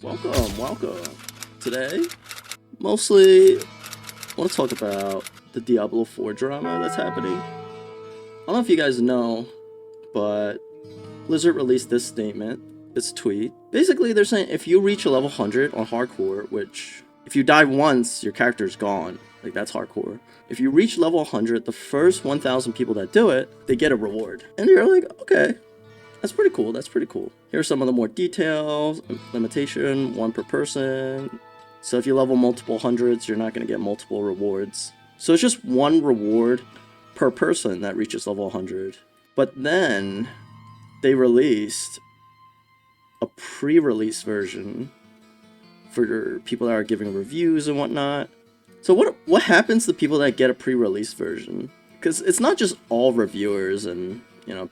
Welcome. Today, mostly, I want to talk about the Diablo 4 drama that's happening. I don't know if you guys know, but Blizzard released this statement, this tweet. Basically, they're saying if you reach a level 100 on hardcore, which if you die once, your character's gone. Like, that's hardcore. If you reach level 100, the first 1,000 people that do it, they get a reward. And you're like, okay. That's pretty cool. Here are some of the more details. Limitation, 1 per person. So if you level multiple hundreds, you're not going to get multiple rewards. So it's just 1 reward per person that reaches level 100. But then they released a pre-release version for people that are giving reviews and whatnot. So what happens to people that get a pre-release version? Because it's not just all reviewers and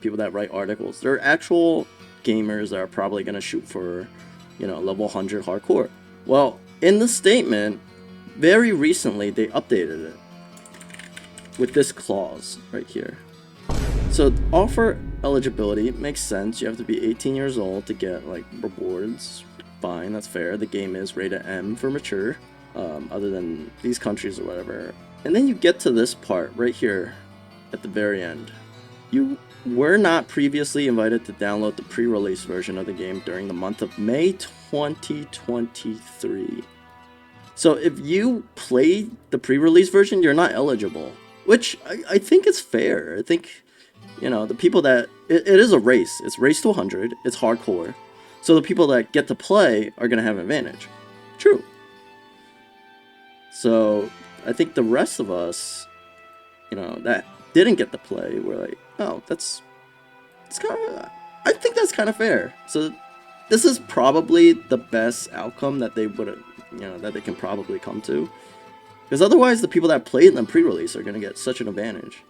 people that write articles. There are actual gamers that are probably going to shoot for, level 100 hardcore. Well, in the statement, very recently, they updated it with this clause right here. So offer eligibility makes sense. You have to be 18 years old to get, rewards. Fine, that's fair. The game is rated M for mature, other than these countries or whatever. And then you get to this part right here at the very end. You were not previously invited to download the pre-release version of the game during the month of May 2023. So if you played the pre-release version, you're not eligible, which I think is fair. I think, the people that... It is a race. It's race to 100. It's hardcore. So the people that get to play are going to have an advantage. True. So I think the rest of us, that didn't get to play, we're like, oh, I think that's kind of fair. So this is probably the best outcome that they would, that they can probably come to. Because otherwise the people that played in the pre-release are going to get such an advantage.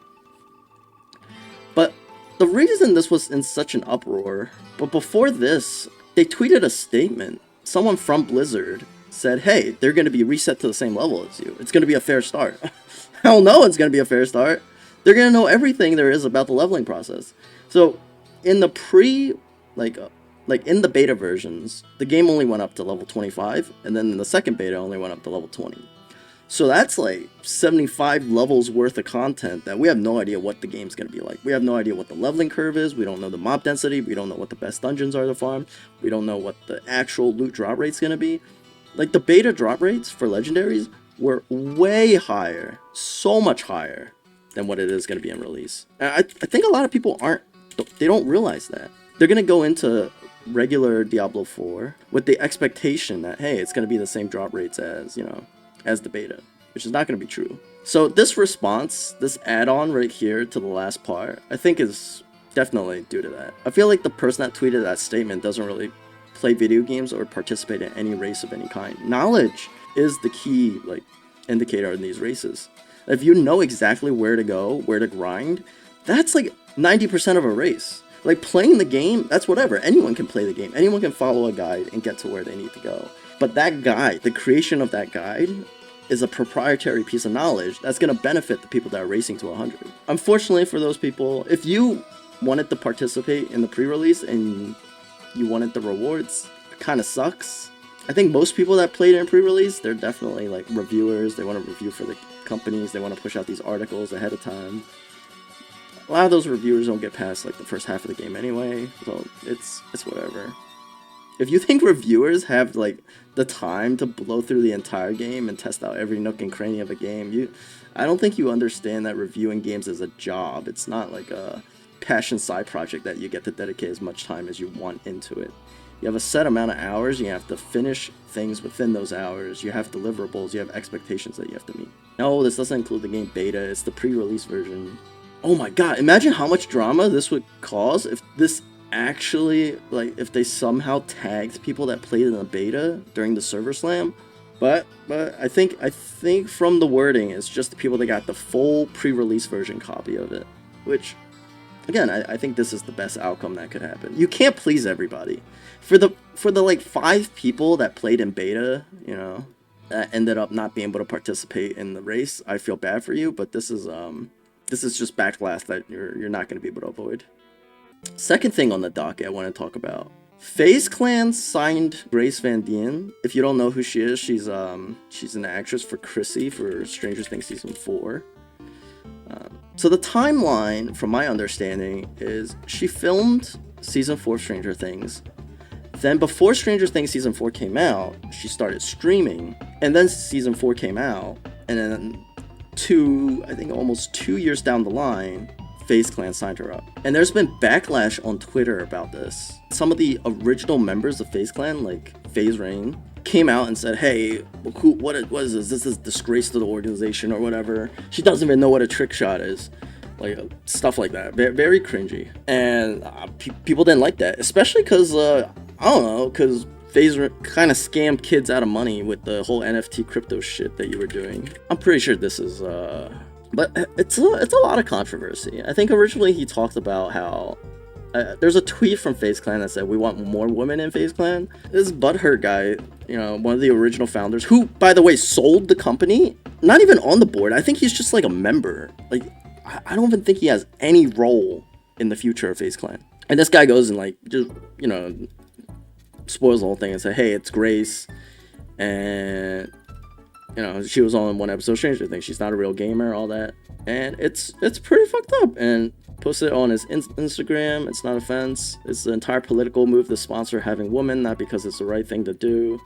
But the reason this was in such an uproar, but before this, they tweeted a statement. Someone from Blizzard said, hey, they're going to be reset to the same level as you. It's going to be a fair start. Hell no, it's going to be a fair start. They're going to know everything there is about the leveling process. So, in the in the beta versions, the game only went up to level 25, and then in the second beta only went up to level 20. So that's 75 levels worth of content that we have no idea what the game's going to be like. We have no idea what the leveling curve is, we don't know the mob density, we don't know what the best dungeons are to farm, we don't know what the actual loot drop rate's going to be. The beta drop rates for legendaries were way higher, so much higher than what it is going to be in release. And I think a lot of people they don't realize that. They're going to go into regular Diablo 4 with the expectation that, hey, it's going to be the same drop rates as, as the beta, which is not going to be true. So this response, this add-on right here to the last part, I think is definitely due to that. I feel like the person that tweeted that statement doesn't really play video games or participate in any race of any kind. Knowledge is the key, indicator in these races. If you know exactly where to go, where to grind, that's 90% of a race. Playing the game, that's whatever. Anyone can play the game. Anyone can follow a guide and get to where they need to go. But that guide, the creation of that guide, is a proprietary piece of knowledge that's going to benefit the people that are racing to 100. Unfortunately for those people, if you wanted to participate in the pre-release and you wanted the rewards, it kind of sucks. I think most people that played in pre-release, they're definitely reviewers. They want to review for the companies. They want to push out these articles ahead of time. A lot of those reviewers don't get past the first half of the game anyway, so it's whatever. If you think reviewers have the time to blow through the entire game and test out every nook and cranny of a game, I don't think you understand that reviewing games is a job. It's not a passion side project that you get to dedicate as much time as you want into it. You have a set amount of hours, you have to finish things within those hours, you have deliverables, you have expectations that you have to meet. No, this doesn't include the game beta, it's the pre-release version. Oh my god, imagine how much drama this would cause if this actually, if they somehow tagged people that played in the beta during the server slam. But I think from the wording, it's just the people that got the full pre-release version copy of it. Which, again, I think this is the best outcome that could happen. You can't please everybody. For the 5 people that played in beta, that ended up not being able to participate in the race, I feel bad for you, but this is just backlash that you're not going to be able to avoid. Second thing on the docket I want to talk about FaZe Clan signed Grace Van Dien. If you don't know who she is, she's an actress for Chrissy for Stranger Things season 4. So the timeline, from my understanding, is she filmed season 4 of Stranger Things. Then before Stranger Things season 4 came out, she started streaming, and then season 4 came out, and then I think almost 2 years down the line, FaZe Clan signed her up. And there's been backlash on Twitter about this. Some of the original members of FaZe Clan, like FaZe Rain, came out and said, hey, what is this? This is a disgrace to the organization or whatever. She doesn't even know what a trick shot is. Like, stuff like that. Very cringy. And people didn't like that, especially because, I don't know, because FaZe kind of scammed kids out of money with the whole NFT crypto shit that you were doing. I'm pretty sure this is, but it's a lot of controversy. I think originally he talked about how there's a tweet from FaZe Clan that said we want more women in FaZe Clan. This butthurt guy, one of the original founders, who, by the way, sold the company, not even on the board. I think he's just like a member. Like, I don't even think he has any role in the future of FaZe Clan. And this guy goes and like just spoils the whole thing and say, hey, it's Grace, and she was on one episode of Stranger Things. She's not a real gamer, all that, and it's pretty fucked up. And posts it on his Instagram. It's not offense. It's the entire political move to sponsor having women, not because it's the right thing to do.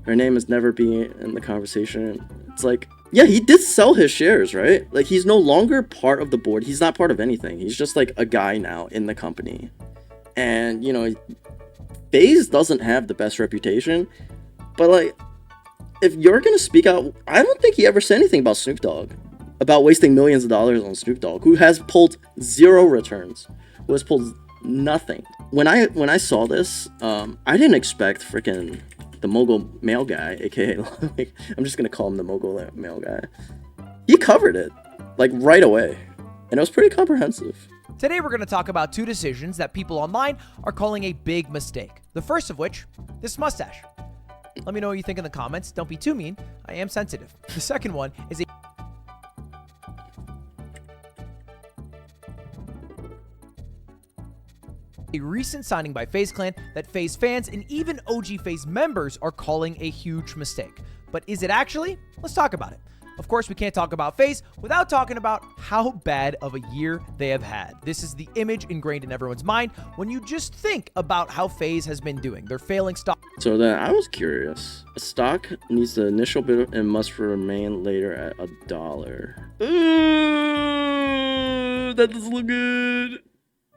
Her name is never being in the conversation. It's like, yeah, he did sell his shares, right? Like, he's no longer part of the board. He's not part of anything. He's just like a guy now in the company. And FaZe doesn't have the best reputation, but like, if you're gonna speak out, I don't think he ever said anything about Snoop Dogg, about wasting millions of dollars on Snoop Dogg, who has pulled 0 returns, who has pulled nothing. When I saw this, I didn't expect freaking the Mogul Mail guy, aka like, I'm just gonna call him the Mogul Mail guy. He covered it like right away, and it was pretty comprehensive. Today we're going to talk about 2 decisions that people online are calling a big mistake. The first of which, this mustache. Let me know what you think in the comments. Don't be too mean. I am sensitive. The second one is a recent signing by FaZe Clan that FaZe fans and even OG FaZe members are calling a huge mistake. But is it actually? Let's talk about it. Of course, we can't talk about FaZe without talking about how bad of a year they have had. This is the image ingrained in everyone's mind when you just think about how FaZe has been doing. They're failing stock. So then I was curious. A stock needs the initial bid and must remain later at $1. Ooh, that doesn't look good.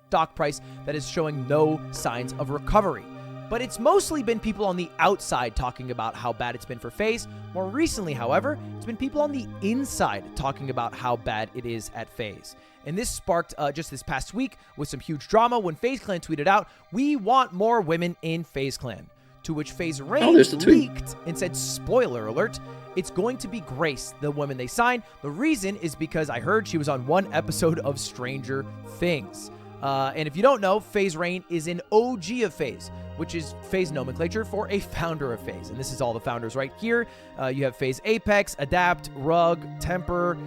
Stock price that is showing no signs of recovery. But it's mostly been people on the outside talking about how bad it's been for FaZe. More recently, however, it's been people on the inside talking about how bad it is at FaZe. And this sparked just this past week with some huge drama when FaZe Clan tweeted out, "We want more women in FaZe Clan." To which FaZe Rain leaked and said, spoiler alert, it's going to be Grace, the woman they signed. The reason is because I heard she was on one episode of Stranger Things. And if you don't know, FaZe Rain is an OG of FaZe, which is FaZe nomenclature for a founder of FaZe. And this is all the founders right here. You have FaZe Apex, Adapt, Rug, Temper,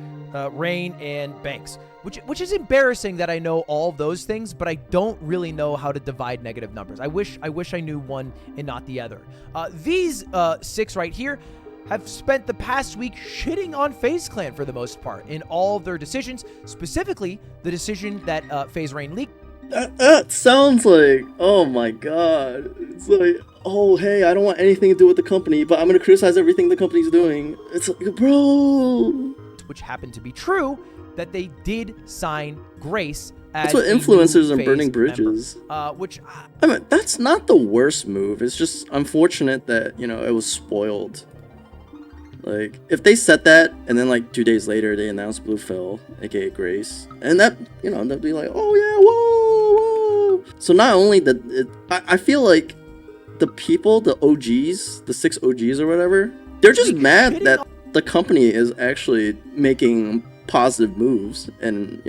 Rain, and Banks, which is embarrassing that I know all those things, but I don't really know how to divide negative numbers. I wish I knew one and not the other. These 6 right here have spent the past week shitting on FaZe Clan for the most part in all of their decisions, specifically the decision that FaZe Rain leaked. That sounds like, oh my god. It's like, oh hey, I don't want anything to do with the company, but I'm gonna criticize everything the company's doing. It's like, bro. Which happened to be true, that they did sign Grace as that's what influencers are burning bridges. Which I mean, that's not the worst move. It's just unfortunate that, it was spoiled. Like, if they said that, and then like 2 days later they announced Bluefill, aka Grace, and that, they'd be like, oh yeah, whoa. So not only that, I feel like the people, the OGs, the 6 OGs or whatever, they're just mad that the company is actually making positive moves and,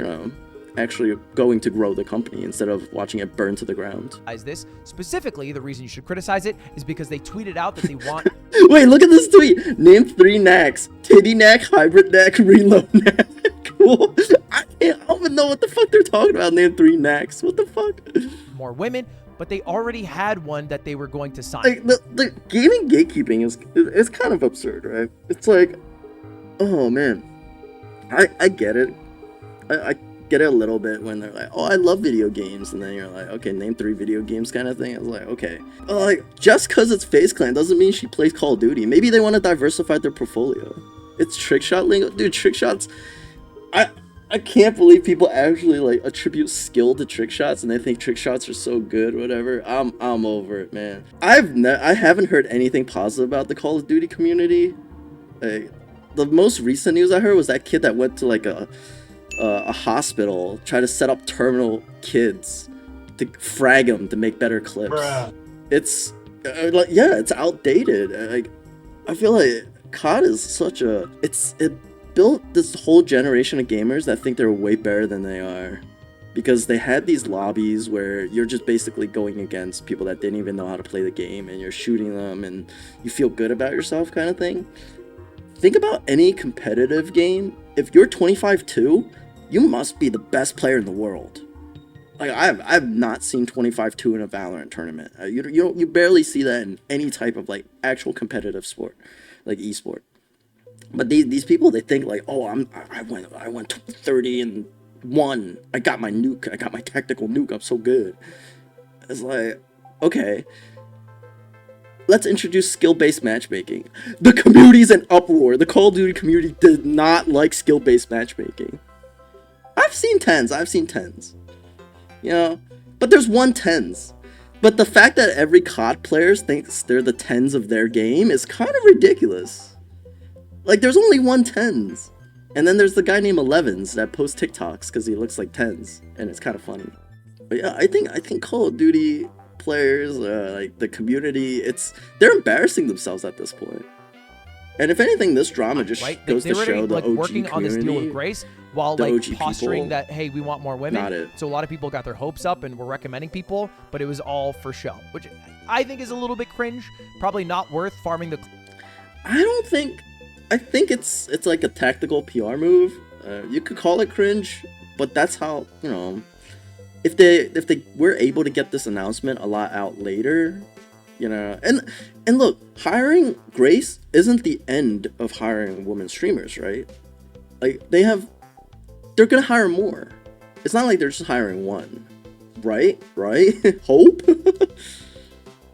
actually going to grow the company instead of watching it burn to the ground. This specifically, the reason you should criticize it is because they tweeted out that they want. Wait, look at this tweet. Name 3 knacks: titty knack, hybrid knack, reload knack. Cool. I don't even know what the fuck they're talking about. Name 3 knacks. What the fuck? More women, but they already had one that they were going to sign. Like the gaming gatekeeping is kind of absurd, right? It's like, oh man, I get it. I get it a little bit when they're like, oh, I love video games, and then you're like, okay, name 3 video games kind of thing. I was like, okay, like just because it's FaZe Clan doesn't mean she plays Call of Duty. Maybe they want to diversify their portfolio. It's trick shot lingo, dude. Trick shots. I can't believe people actually like attribute skill to trick shots and they think trick shots are so good, whatever. I'm over it, man. I haven't heard anything positive about the Call of Duty community. Like, the most recent news I heard was that kid that went to like a hospital, try to set up terminal kids to frag them to make better clips. Bruh. It's like, yeah, it's outdated. Like, I feel like COD is such a it built this whole generation of gamers that think they're way better than they are, because they had these lobbies where you're just basically going against people that didn't even know how to play the game, and you're shooting them and you feel good about yourself kind of thing. Think about any competitive game. If you're 25-2, you must be the best player in the world. Like, I've not seen 25-2 in a Valorant tournament. You barely see that in any type of like actual competitive sport, like esport. But these people, they think like, oh, I went 30-1. I got my nuke. I got my tactical nuke. I'm so good. It's like, okay, let's introduce skill-based matchmaking. The community's in uproar. The Call of Duty community did not like skill-based matchmaking. I've seen 10s. You know, but there's 110s. But the fact that every COD player thinks they're the 10s of their game is kind of ridiculous. Like, there's only 110s. And then there's the guy named 11s that posts TikToks because he looks like 10s. And it's kind of funny. But yeah, I think Call of Duty players, like the community, they're embarrassing themselves at this point. And if anything, this drama just goes to show the OG working community, on this deal with Grace while the like OG posturing people, that, hey, we want more women. not it. So a lot of people got their hopes up and were recommending people, but it was all for show, which I think is a little bit cringe. Probably not worth farming the. I think it's like a tactical PR move. You could call it cringe, but that's how, you know, if they were able to get this announcement a lot out later, you know, and look, hiring Grace isn't the end of hiring women streamers, right? Like, they're gonna hire more. It's not like they're just hiring one, right? Hope.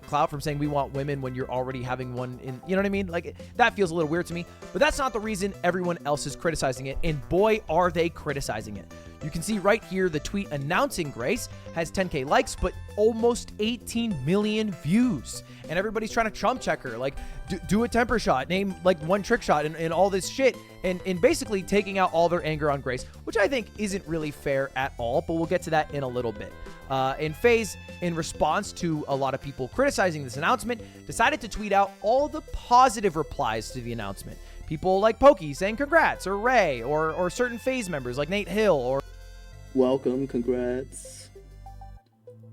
Cloud from saying we want women when you're already having one in, you know what I mean? Like, that feels a little weird to me, but that's not the reason everyone else is criticizing it, and boy, are they criticizing it. You can see right here the tweet announcing Grace has 10k likes, but almost 18 million views, and everybody's trying to chump check her, like, do a temper shot, name like one trick shot, and all this shit, and basically taking out all their anger on Grace, which I think isn't really fair at all, but we'll get to that in a little bit. And FaZe, in response to a lot of people criticizing this announcement, decided to tweet out all the positive replies to the announcement. People like Pokey saying congrats, or Ray, or certain FaZe members like Nate Hill, or Welcome, congrats.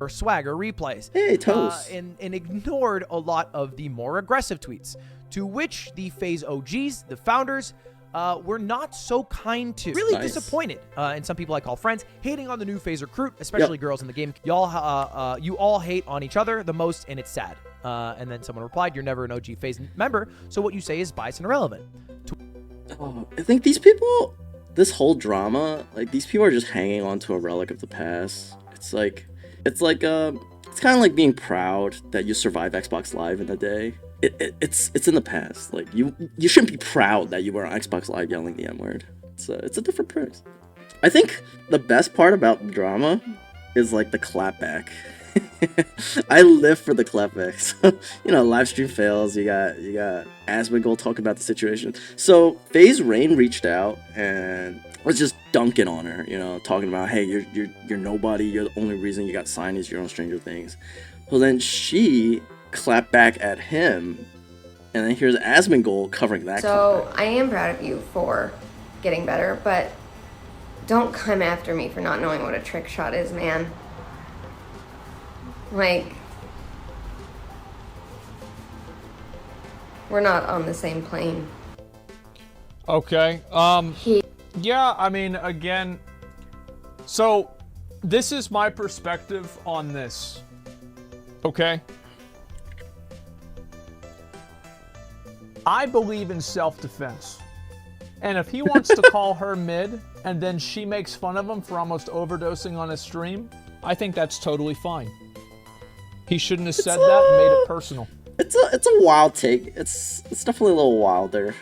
Or Swagger replays. Hey, Toast. And ignored a lot of the more aggressive tweets, to which the FaZe OGs, the founders, were not so kind to. Really disappointed. And some people I call friends, hating on the new FaZe recruit, especially girls in the game. Y'all, you all hate on each other the most, and it's sad. And then someone replied, you're never an OG FaZe member, so what you say is biased and irrelevant. I think these people, this whole drama, like, these people are just hanging on to a relic of the past. It's kind of like being proud that you survived Xbox Live in a day. It's in the past. Like, you shouldn't be proud that you were on Xbox Live yelling the M-word. It's a different price. I think the best part about the drama is like the clapback. I live for the clapbacks. You know, live stream fails. You got Asmongold talking about the situation. So FaZe Rain reached out and was just dunking on her. You know, talking about, hey, you're nobody. You're the only reason you got signed is your own Stranger Things. Well, then she clapped back at him, and then here's Asmongold covering that. So I am proud of you for getting better, but don't come after me for not knowing what a trick shot is, man. Like, we're not on the same plane. Okay. Yeah, I mean, again, so this is my perspective on this. Okay. I believe in self-defense. And if he wants to call her mid, and then she makes fun of him for almost overdosing on his stream, I think that's totally fine. He shouldn't have said that and made it personal. It's a wild take. It's definitely a little wilder.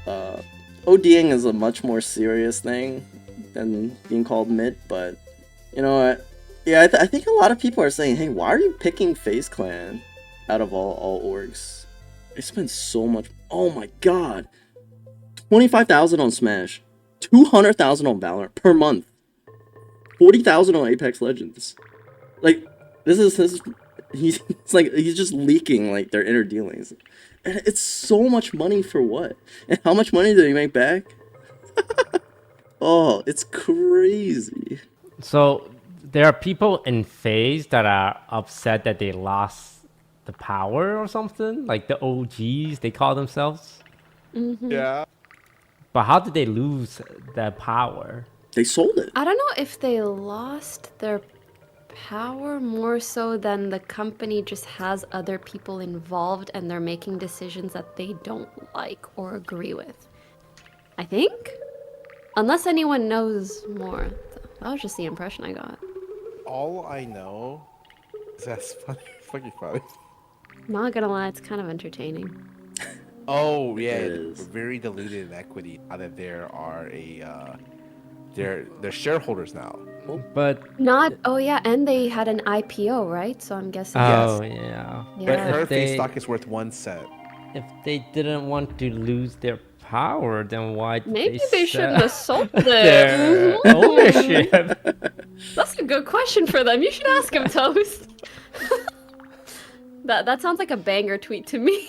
ODing is a much more serious thing than being called mid, but you know what? Yeah, I think a lot of people are saying, hey, why are you picking FaZe Clan out of all orgs? They spend so much. Oh my god. 25,000 on Smash, 200,000 on Valorant per month, 40,000 on Apex Legends. Like, it's like he's just leaking like their inner dealings, and it's so much money for what? And how much money did he make back? Oh, it's crazy. So there are people in FaZe that are upset that they lost the power or something, like the OGs they call themselves. Mm-hmm. Yeah. But how did they lose that power? They sold it. I don't know if they lost their power more so than the company just has other people involved and they're making decisions that they don't like or agree with. I think? Unless anyone knows more. That was just the impression I got. All I know is that's funny. It's fucking funny. Not gonna lie, it's kind of entertaining. Oh yeah, It we're is. very diluted in equity. Now that there are they're shareholders now. But Not, oh yeah, and they had an IPO, right? So I'm guessing. oh yeah. Yeah. But If her if face they, stock is worth 1 cent. if they didn't want to lose their power, then why did Maybe they they shouldn't have sold their them. ownership? That's a good question for them. You should ask them, Toast. That sounds like a banger tweet to me.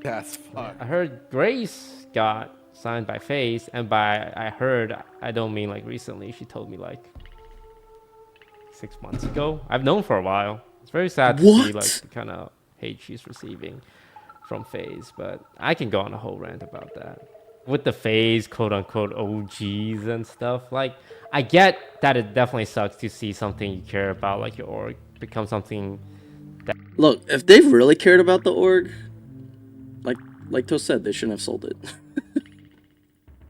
That's fun. I heard Grace got signed by FaZe, and by I heard, I don't mean like recently. She told me like 6 months ago. I've known for a while. It's very sad to see like the kind of hate she's receiving from FaZe, but I can go on a whole rant about that. With the FaZe quote-unquote OGs and stuff, like I get that it definitely sucks to see something you care about, like your org, become something. Look, if they've really cared about the org, like Toast said, they shouldn't have sold it.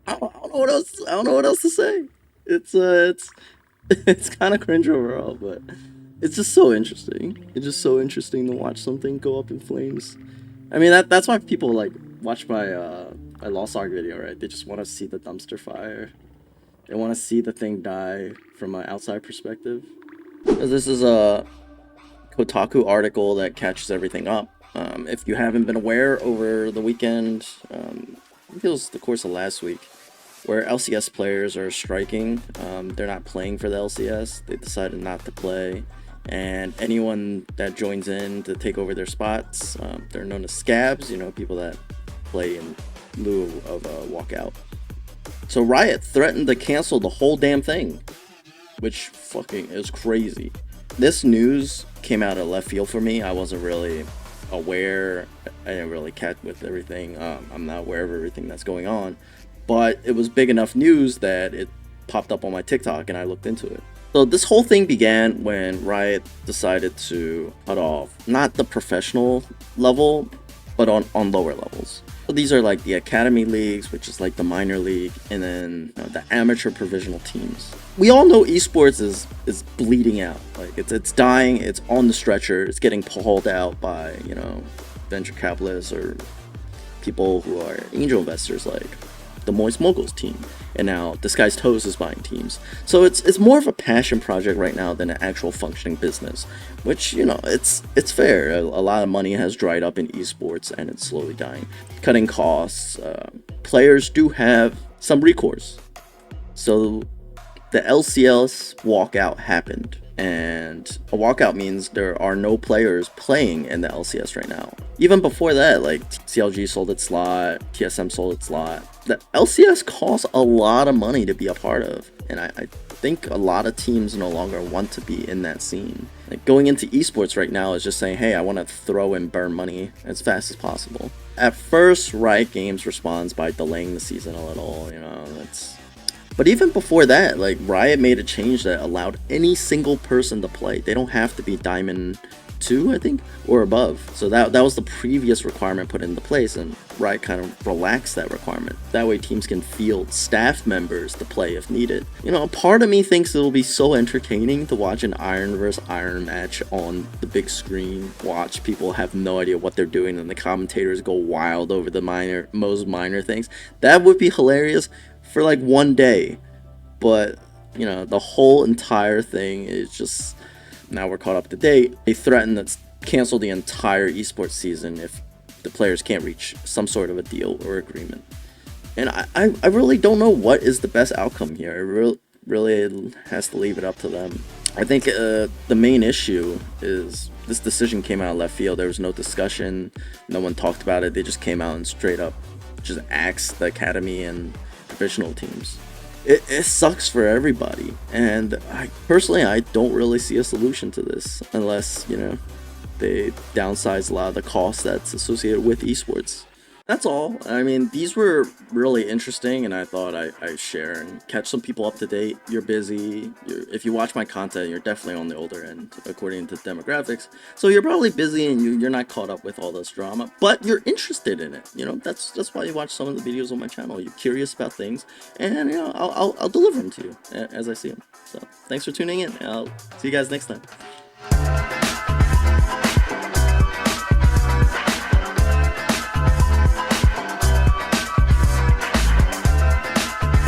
I don't know what else. I don't know what else to say. It's kind of cringe overall, but it's just so interesting. It's just so interesting to watch something go up in flames. I mean, that's why people like watch my Lost Ark video, right? They just want to see the dumpster fire. They want to see the thing die from an outside perspective. This is a Kotaku article that catches everything up. If you haven't been aware, over the weekend, I think it was the course of last week, where LCS players are striking. They're not playing for the LCS. They decided not to play. And anyone that joins in to take over their spots, they're known as scabs, you know, people that play in lieu of a walkout. So Riot threatened to cancel the whole damn thing, which fucking is crazy. This news came out of left field for me. I wasn't really aware. I didn't really catch with everything. I'm not aware of everything that's going on, but it was big enough news that it popped up on my TikTok and I looked into it. So this whole thing began when Riot decided to cut off not the professional level, but on lower levels. So these are like the academy leagues, which is like the minor league, and then the amateur provisional teams. We all know esports is bleeding out. Like it's dying. It's on the stretcher. It's getting pulled out by venture capitalists or people who are angel investors, like the Moist Moguls team. And now Disguised Toast is buying teams. So it's more of a passion project right now than an actual functioning business, which, it's fair. A lot of money has dried up in esports and it's slowly dying. Cutting costs. Players do have some recourse. So the LCS walkout happened. And a walkout means there are no players playing in the LCS right now. Even before that, like CLG sold its slot, TSM sold its slot. The LCS costs a lot of money to be a part of, and I think a lot of teams no longer want to be in that scene. Like going into esports right now is just saying, hey, I want to throw and burn money as fast as possible. At first, Riot Games responds by delaying the season a little, But even before that, like Riot made a change that allowed any single person to play. They don't have to be Diamond 2, I think, or above. So that was the previous requirement put into place, and Riot kind of relaxed that requirement. That way teams can field staff members to play if needed. You know, part of me thinks it'll be so entertaining to watch an Iron versus Iron match on the big screen. Watch people have no idea what they're doing and the commentators go wild over the most minor things. That would be hilarious for like one day. But, you know, the whole entire thing is just, now we're caught up to date. They threaten to cancel the entire esports season if the players can't reach some sort of a deal or agreement. And I really don't know what is the best outcome here. It really has to leave it up to them. I think the main issue is this decision came out of left field. There was no discussion. No one talked about it. They just came out and straight up just axed the academy and divisional teams. It sucks for everybody, and I don't really see a solution to this unless, you know, they downsize a lot of the costs that's associated with esports. That's all. I mean, these were really interesting, and I thought I'd share and catch some people up to date. You're busy. If you watch my content, you're definitely on the older end, according to demographics. So you're probably busy, and you're not caught up with all this drama, but you're interested in it. You know, that's why you watch some of the videos on my channel. You're curious about things, and you know, I'll deliver them to you as I see them. So thanks for tuning in. I'll see you guys next time.